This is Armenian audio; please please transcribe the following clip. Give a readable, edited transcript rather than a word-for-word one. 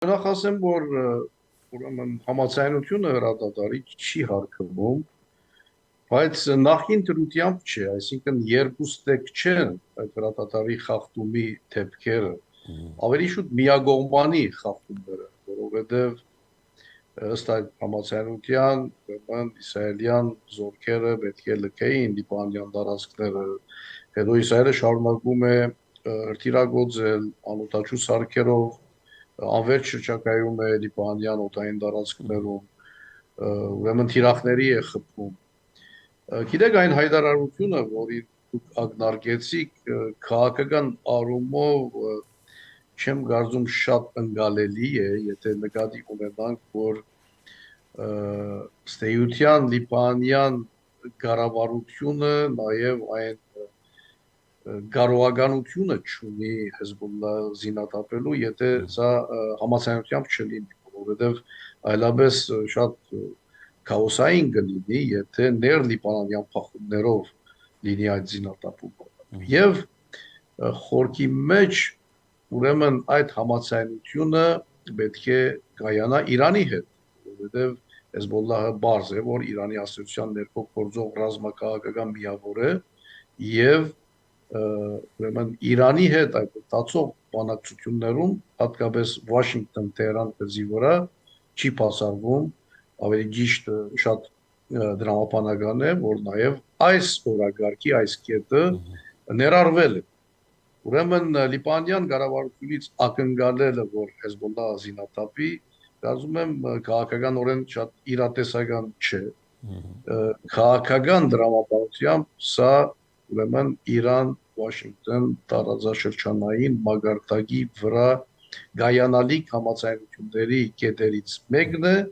Նախ ասեմ, որ ուրեմն համաձայնությունը հրադադարի չի հարկվում, բայց նախին դրությամբ չէ, այսինքն երկու ստեկ չեն այդ հրադադարի խախտումի դեպքերը, ավելի շուտ միակողմանի խախտումները, որովհետև ըստ այդ համաձայնության ուրեմն իսրայելյան զորքերը պետք է լքեին լիբանանյան տարածքները, հետո Իսրայելը շարունակում է հրթիռագործել անօդաչու սարքերով, անվերջ շրջակայում է լիբանանյան օդային տարածքներում, ուրեմն թիրախների է խփում։ Գիտեք այն հայտարարությունը, որի դուք ակնարկեցիք, քաղաքական առումով չեմ կարծում շատ ընկալելի է, եթե նկատի ունենանք, որ ստեյության լիբանանյան կառավարությունը նաև այն կարողականությունը չունի Հեզբոլլա զինաթափելու, եթե սա համաձայնությամբ չլինի, որովհետև այլապես շատ քաոսային կլինի, եթե ներ-լիբանանյան փախուտներով լինի այդ զինաթափումը։ Եվ խորքի մեջ ուրեմն այդ համաձայնությունը պետք է կայանա Իրանի հետ, որովհետև Հեզբոլլահը բարձ է, որ Իրանի Հասարակության ներքո գործող ռազմաքաղաքական միավոր է եւ ուրեմն Իրանի հետ այդ տածող բանակցություններում, հատկապես Վաշինգտոն-Թեհրան գծի վրա չի պասարվում, ավելի ճիշտ շատ դրամապանական է, որ նաև այս օրակարգի այս կետը ներառվել է։ Ուրեմն լիբանանյան կառավարությունից ակնկալելը, որ Հեզբոլլահը զինաթափի, կարծում եմ քաղաքականորեն շատ իրատեսական չէ։ Քաղաքական դրամապանությամբ սա ուրեմն Իրան-Վաշինգտոն տարածաշրջանային մակարդակի վրա կայանալիք համաձայնությունների կետերից մեկն է,